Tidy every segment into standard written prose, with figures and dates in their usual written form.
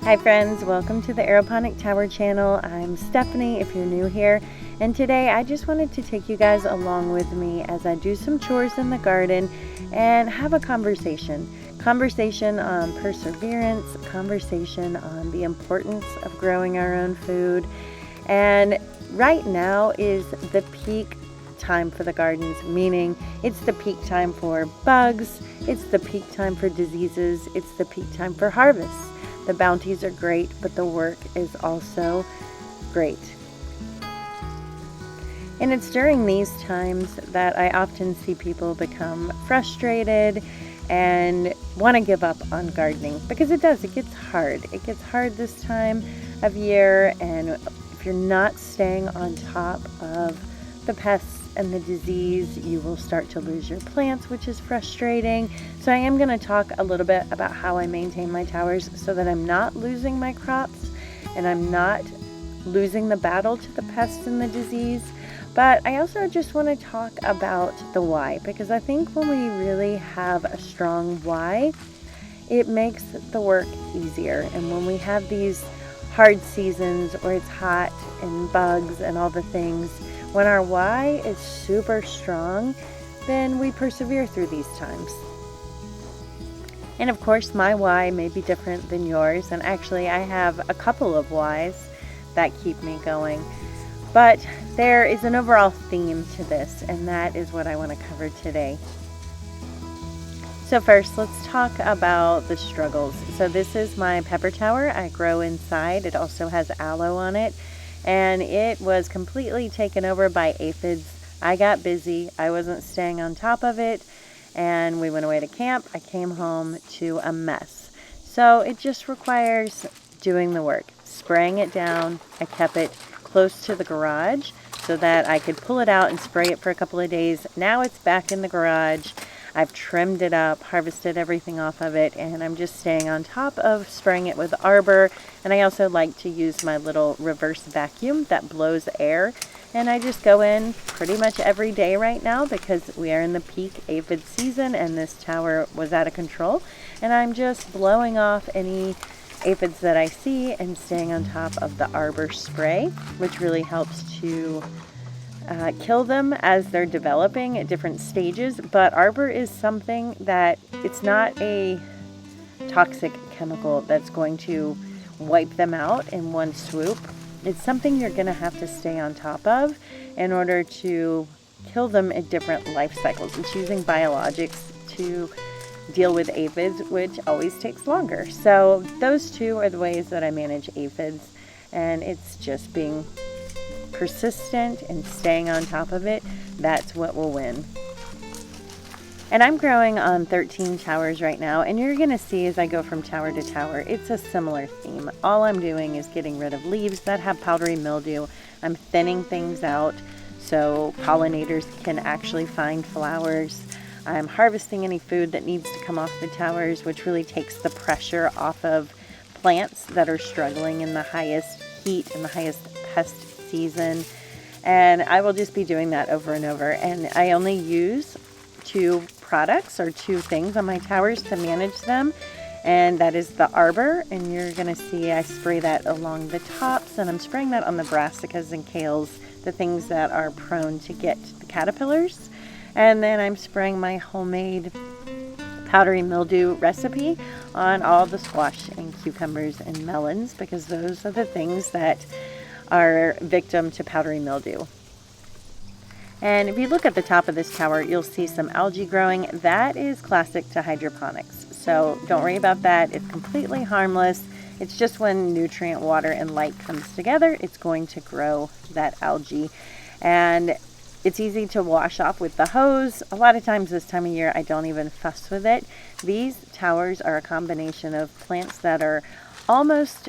Hi friends, welcome to the Aeroponic Tower channel. I'm Stephanie if you're new here, and today I just wanted to take you guys along with me as I do some chores in the garden and have a conversation on perseverance, conversation on the importance of growing our own food. And right now is the peak time for the gardens, meaning it's the peak time for bugs, it's the peak time for diseases, it's the peak time for harvests. The bounties are great, but the work is also great. And it's during these times that I often see people become frustrated and want to give up on gardening, because it gets hard. It gets hard this time of year, and if you're not staying on top of the pests and the disease, you will start to lose your plants, which is frustrating. So I am going to talk a little bit about how I maintain my towers so that I'm not losing my crops and I'm not losing the battle to the pests and the disease. But I also just want to talk about the why, because I think when we really have a strong why, it makes the work easier. And when we have these hard seasons where it's hot and bugs and all the things, when our why is super strong, then we persevere through these times. And of course, my why may be different than yours, and actually I have a couple of whys that keep me going. But there is an overall theme to this, and that is what I want to cover today. So first, let's talk about the struggles. So this is my pepper tower I grow inside. It also has aloe on it, and it was completely taken over by aphids. I got busy. I wasn't staying on top of it, and we went away to camp. I came home to a mess. So it just requires doing the work, spraying it down. I kept it close to the garage so that I could pull it out and spray it for a couple of days. Now it's back in the garage. I've trimmed it up, harvested everything off of it, and I'm just staying on top of spraying it with arbor. And I also like to use my little reverse vacuum that blows air. And I just go in pretty much every day right now because we are in the peak aphid season and this tower was out of control. And I'm just blowing off any aphids that I see and staying on top of the arbor spray, which really helps to kill them as they're developing at different stages. But arbor is something that it's not a toxic chemical that's going to wipe them out in one swoop. It's something you're going to have to stay on top of in order to kill them at different life cycles. It's using biologics to deal with aphids, which always takes longer. So those two are the ways that I manage aphids, and it's just being persistent and staying on top of it. That's what will win. And I'm growing on 13 towers right now, and you're going to see as I go from tower to tower, it's a similar theme. All I'm doing is getting rid of leaves that have powdery mildew. I'm thinning things out so pollinators can actually find flowers. I'm harvesting any food that needs to come off the towers, which really takes the pressure off of plants that are struggling in the highest heat and the highest pest season. And I will just be doing that over and over. And I only use two products or two things on my towers to manage them, and that is the arbor, and you're going to see I spray that along the tops, and I'm spraying that on the brassicas and kales, the things that are prone to get the caterpillars. And then I'm spraying my homemade powdery mildew recipe on all the squash and cucumbers and melons, because those are the things that are victim to powdery mildew. And if you look at the top of this tower, you'll see some algae growing. That is classic to hydroponics. So don't worry about that. It's completely harmless. It's just when nutrient, water, and light comes together, it's going to grow that algae. And it's easy to wash off with the hose. A lot of times this time of year, I don't even fuss with it. These towers are a combination of plants that are almost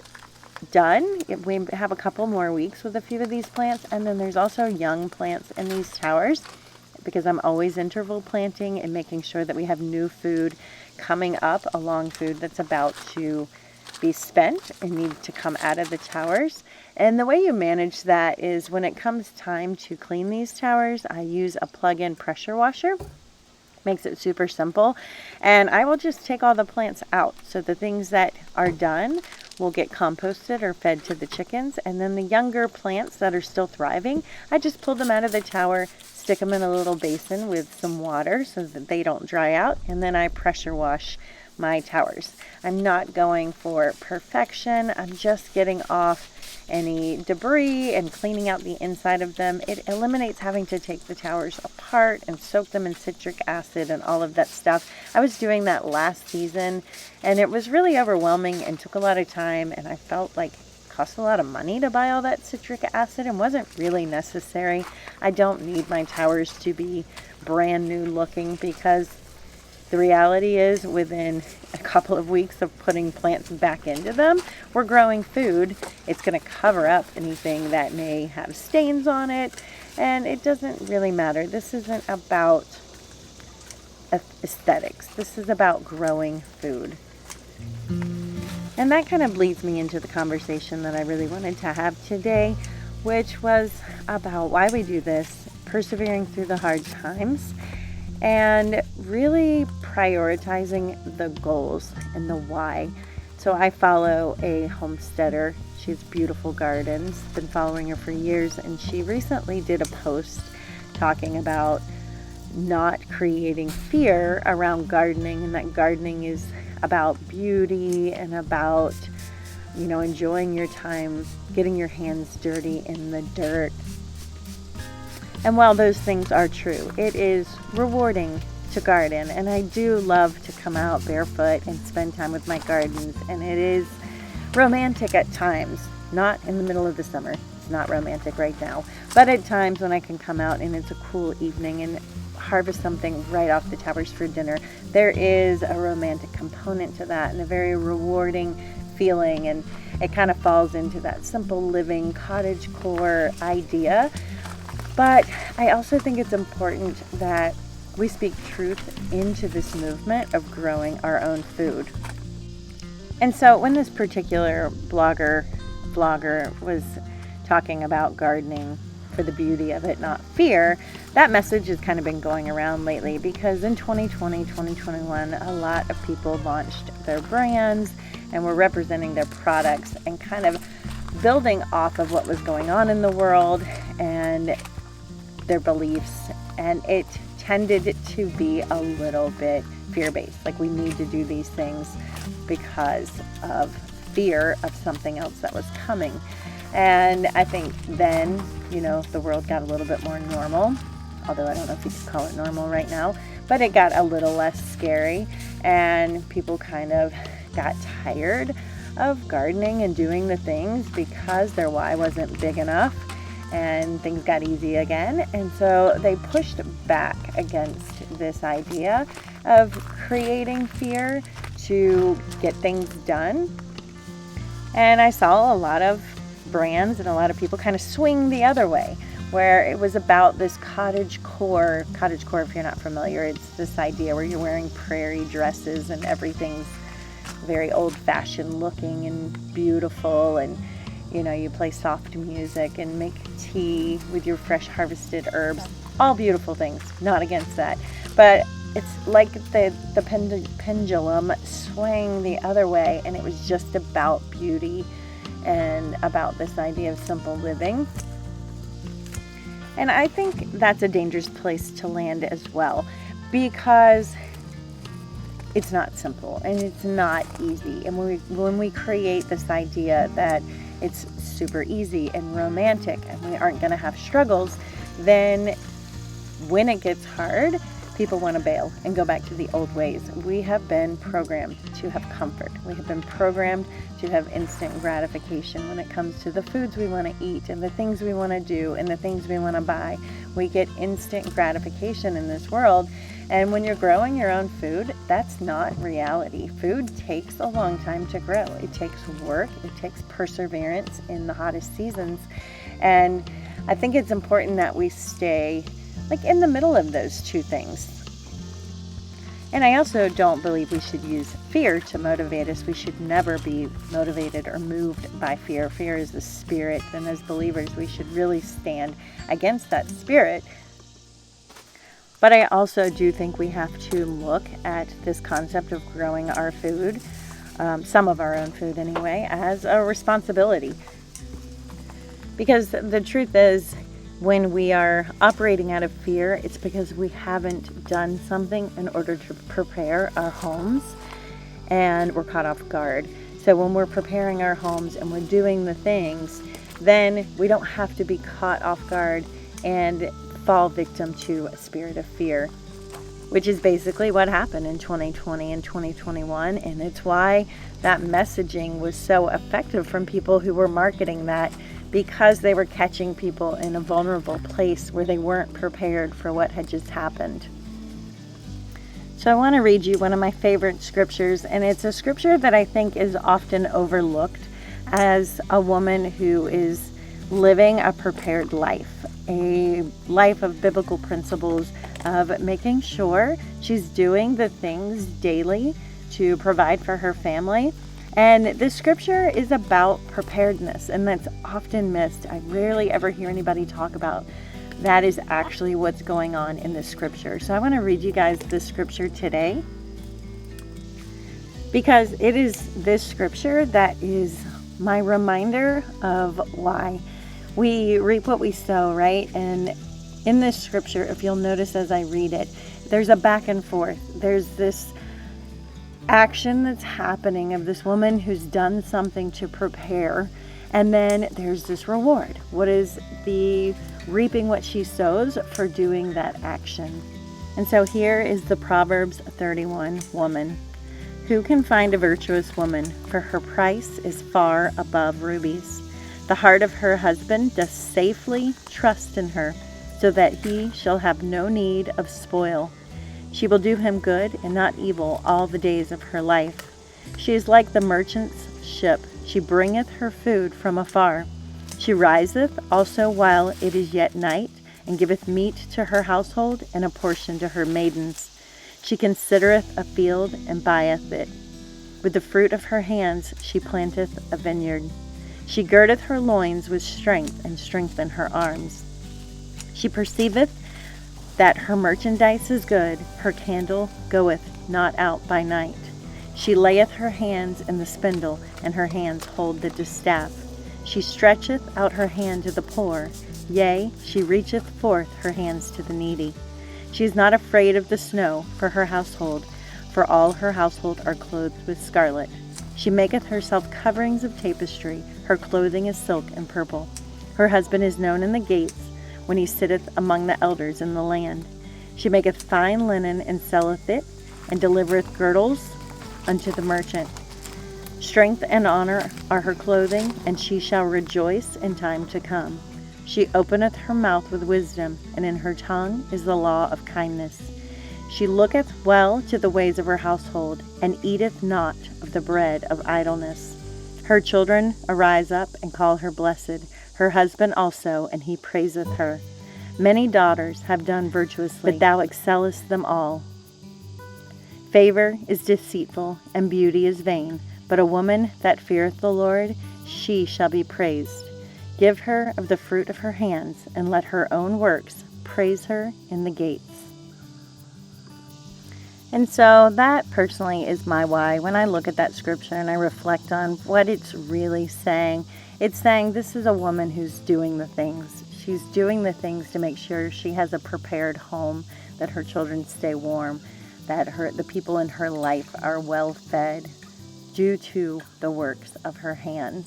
done. We have a couple more weeks with a few of these plants, and then there's also young plants in these towers because I'm always interval planting and making sure that we have new food coming up along food that's about to be spent and need to come out of the towers. And the way you manage that is when it comes time to clean these towers, I use a plug-in pressure washer. Makes it super simple. And I will just take all the plants out. So the things that are done will get composted or fed to the chickens. And then the younger plants that are still thriving, I just pull them out of the tower, stick them in a little basin with some water so that they don't dry out, and then I pressure wash my towers. I'm not going for perfection. I'm just getting off any debris and cleaning out the inside of them. It eliminates having to take the towers apart and soak them in citric acid and all of that stuff. I was doing that last season and it was really overwhelming and took a lot of time, and I felt like it cost a lot of money to buy all that citric acid and wasn't really necessary. I don't need my towers to be brand new looking, because the reality is within a couple of weeks of putting plants back into them, we're growing food. It's going to cover up anything that may have stains on it, and it doesn't really matter. This isn't about aesthetics. This is about growing food. And that kind of leads me into the conversation that I really wanted to have today, which was about why we do this, persevering through the hard times, and really prioritizing the goals and the why. So I follow a homesteader. She has beautiful gardens. Been following her for years, and she recently did a post talking about not creating fear around gardening, and that gardening is about beauty and about, enjoying your time, getting your hands dirty in the dirt. And while those things are true, it is rewarding to garden, and I do love to come out barefoot and spend time with my gardens, and it is romantic at times. Not in the middle of the summer. It's not romantic right now, but at times when I can come out and it's a cool evening and harvest something right off the towers for dinner, there is a romantic component to that and a very rewarding feeling, and it kind of falls into that simple living cottagecore idea. But I also think it's important that we speak truth into this movement of growing our own food. And so when this particular vlogger was talking about gardening for the beauty of it, not fear, that message has kind of been going around lately, because in 2020, 2021, a lot of people launched their brands and were representing their products and kind of building off of what was going on in the world and their beliefs, and it tended to be a little bit fear-based. Like, we need to do these things because of fear of something else that was coming. And I think then, the world got a little bit more normal, although I don't know if you could call it normal right now, but it got a little less scary, and people kind of got tired of gardening and doing the things because their why wasn't big enough, and things got easy again. And so they pushed back against this idea of creating fear to get things done. And I saw a lot of brands and a lot of people kind of swing the other way, where it was about this cottagecore. Cottagecore, if you're not familiar, it's this idea where you're wearing prairie dresses and everything's very old-fashioned looking and beautiful, and you play soft music and make tea with your fresh harvested herbs. All beautiful things, not against that. But it's like the pendulum swang the other way, and it was just about beauty and about this idea of simple living. And I think that's a dangerous place to land as well, because it's not simple and it's not easy. And when we create this idea that it's super easy and romantic and we aren't going to have struggles, then when it gets hard, people want to bail and go back to the old ways. We have been programmed to have comfort. We have been programmed to have instant gratification when it comes to the foods we want to eat and the things we want to do and the things we want to buy. We get instant gratification in this world. And when you're growing your own food, that's not reality. Food takes a long time to grow. It takes work. It takes perseverance in the hottest seasons. And I think it's important that we stay in the middle of those two things. And I also don't believe we should use fear to motivate us. We should never be motivated or moved by fear. Fear is the spirit, and as believers, we should really stand against that spirit. But I also do think we have to look at this concept of growing our food some of our own food anyway, as a responsibility. Because the truth is, when we are operating out of fear, it's because we haven't done something in order to prepare our homes, and we're caught off guard. So when we're preparing our homes and we're doing the things, then we don't have to be caught off guard and fall victim to a spirit of fear, which is basically what happened in 2020 and 2021. And it's why that messaging was so effective from people who were marketing that, because they were catching people in a vulnerable place where they weren't prepared for what had just happened. So I want to read you one of my favorite scriptures, and it's a scripture that I think is often overlooked as a woman who is living a prepared life, a life of biblical principles, of making sure she's doing the things daily to provide for her family. And this scripture is about preparedness, and that's often missed. I rarely ever hear anybody talk about that is actually what's going on in this scripture. So I want to read you guys this scripture today, because it is this scripture that is my reminder of why we reap what we sow, right? And in this scripture, if you'll notice as I read it, there's a back and forth. There's this action that's happening of this woman who's done something to prepare, and then there's this reward. What is the reaping what she sows for doing that action? And so here is the Proverbs 31 woman. Who can find a virtuous woman? For her price is far above rubies. The heart of her husband does safely trust in her, so that he shall have no need of spoil. She will do him good and not evil all the days of her life. She is like the merchant's ship. She bringeth her food from afar. She riseth also while it is yet night, and giveth meat to her household and a portion to her maidens. She considereth a field and buyeth it. With the fruit of her hands she planteth a vineyard. She girdeth her loins with strength, and strengthen her arms. She perceiveth that her merchandise is good, her candle goeth not out by night. She layeth her hands in the spindle, and her hands hold the distaff. She stretcheth out her hand to the poor, yea, she reacheth forth her hands to the needy. She is not afraid of the snow for her household, for all her household are clothed with scarlet. She maketh herself coverings of tapestry, her clothing is silk and purple. Her husband is known in the gates, when he sitteth among the elders in the land. She maketh fine linen and selleth it, and delivereth girdles unto the merchant. Strength and honor are her clothing, and she shall rejoice in time to come. She openeth her mouth with wisdom, and in her tongue is the law of kindness. She looketh well to the ways of her household, and eateth not of the bread of idleness. Her children arise up and call her blessed, her husband also, and he praiseth her. Many daughters have done virtuously, but thou excellest them all. Favor is deceitful, and beauty is vain, but a woman that feareth the Lord, she shall be praised. Give her of the fruit of her hands, and let her own works praise her in the gates. And so that personally is my why. When I look at that scripture and I reflect on what it's really saying, it's saying this is a woman who's doing the things. She's doing the things to make sure she has a prepared home, that her children stay warm, that the people in her life are well fed due to the works of her hands.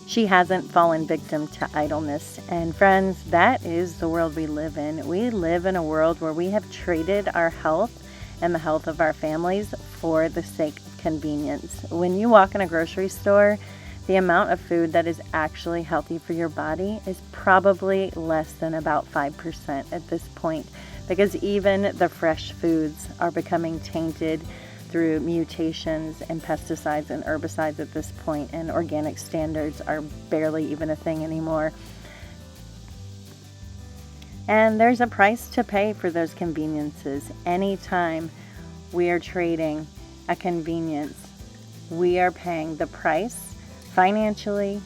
She hasn't fallen victim to idleness. And friends, that is the world we live in. We live in a world where we have traded our health and the health of our families for the sake of convenience. When you walk in a grocery store, the amount of food that is actually healthy for your body is probably less than about 5% at this point, because even the fresh foods are becoming tainted through mutations and pesticides and herbicides at this point, and organic standards are barely even a thing anymore. And there's a price to pay for those conveniences. Anytime we are trading a convenience, we are paying the price financially,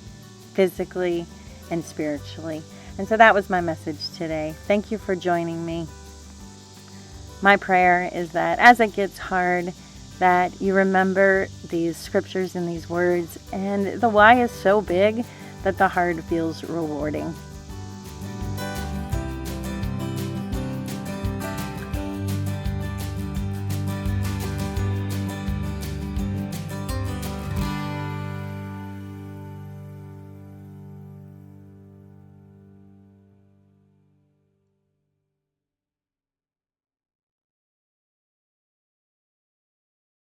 physically, and spiritually. And so that was my message today. Thank you for joining me. My prayer is that as it gets hard, that you remember these scriptures and these words, and the why is so big that the hard feels rewarding.